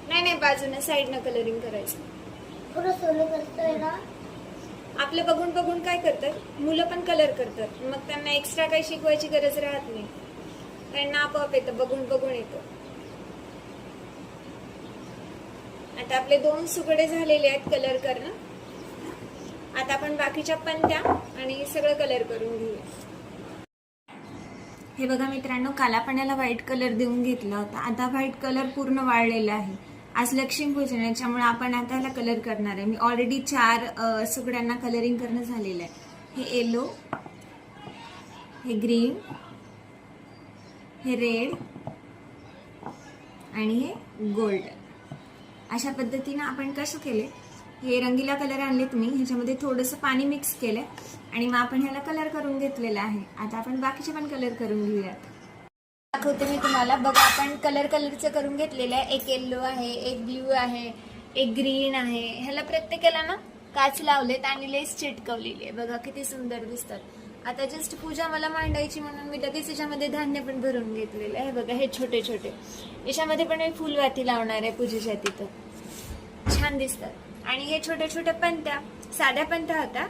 नाही बाजूने साईडनं कलरिंग करायचं. पुढे सोलो करतोय ना. आपलं बघून बघून काय करतात मुलं पण कलर करतात, मग त्यांना एक्स्ट्रा काही शिकवायची गरज राहत नाही, त्यांना आपोआप येतं, बघून बघून येतं. आता आपले 2 सुकडे झालेले आहेत कलर करणं. आता आपण बाकीच्या पणत्या आणि सगळं कलर करून घेऊया. हे बघा मित्रांनो, काला पाण्याला व्हाईट कलर देऊन घेतला होता. आता व्हाईट कलर पूर्ण वाळलेला आहे. आज लक्ष्मीपूजन आहे, त्याच्यामुळे आपण आता ह्याला कलर करणार आहे. मी ऑलरेडी 4 सुकड्यांना कलरिंग करणं झालेलं आहे. हे येलो, हे ग्रीन, हे रेड आणि हे गोल्ड. अशा पद्धतीनं आपण कसं केले, हे रंगीला कलर आणलेत मी, ह्याच्यामध्ये थोडंसं पाणी मिक्स केलंय आणि मग आपण ह्याला कलर करून घेतलेला आहे. आता आपण बाकीचे पण कलर करून घेऊयात. दाखवते मी तुम्हाला. बघा, आपण कलरचं करून घेतलेलं आहे. एक येल्लो आहे, एक ब्ल्यू आहे, एक ग्रीन आहे. ह्याला प्रत्येकाला ना काच लावलेत आणि लेस चिटकवलेली आहे. बघा किती सुंदर दिसतात. आता जस्ट पूजा मला मांडायची म्हणून मी लगेच याच्यामध्ये धान्य पण भरून घेतलेलं आहे. बघा, हे छोटे छोटे, याच्यामध्ये पण मी फुलवाती लावणार आहे पूजेच्या तिथं, छान दिसतात. आणि हे छोटे छोटे पणत्या, साध्या पणत्या होत्या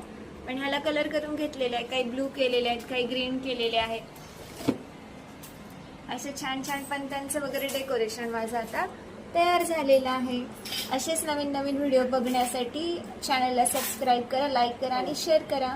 पण ह्याला कलर करून घेतलेले आहे. काही ब्लू केलेले आहेत, काही ग्रीन केलेले आहेत. असे छान छान पणत्यांचं वगैरे डेकोरेशन माझं आता तयार झालेलं आहे. असेच नवीन नवीन व्हिडिओ बघण्यासाठी चॅनलला सबस्क्राईब करा, लाईक करा आणि शेअर करा.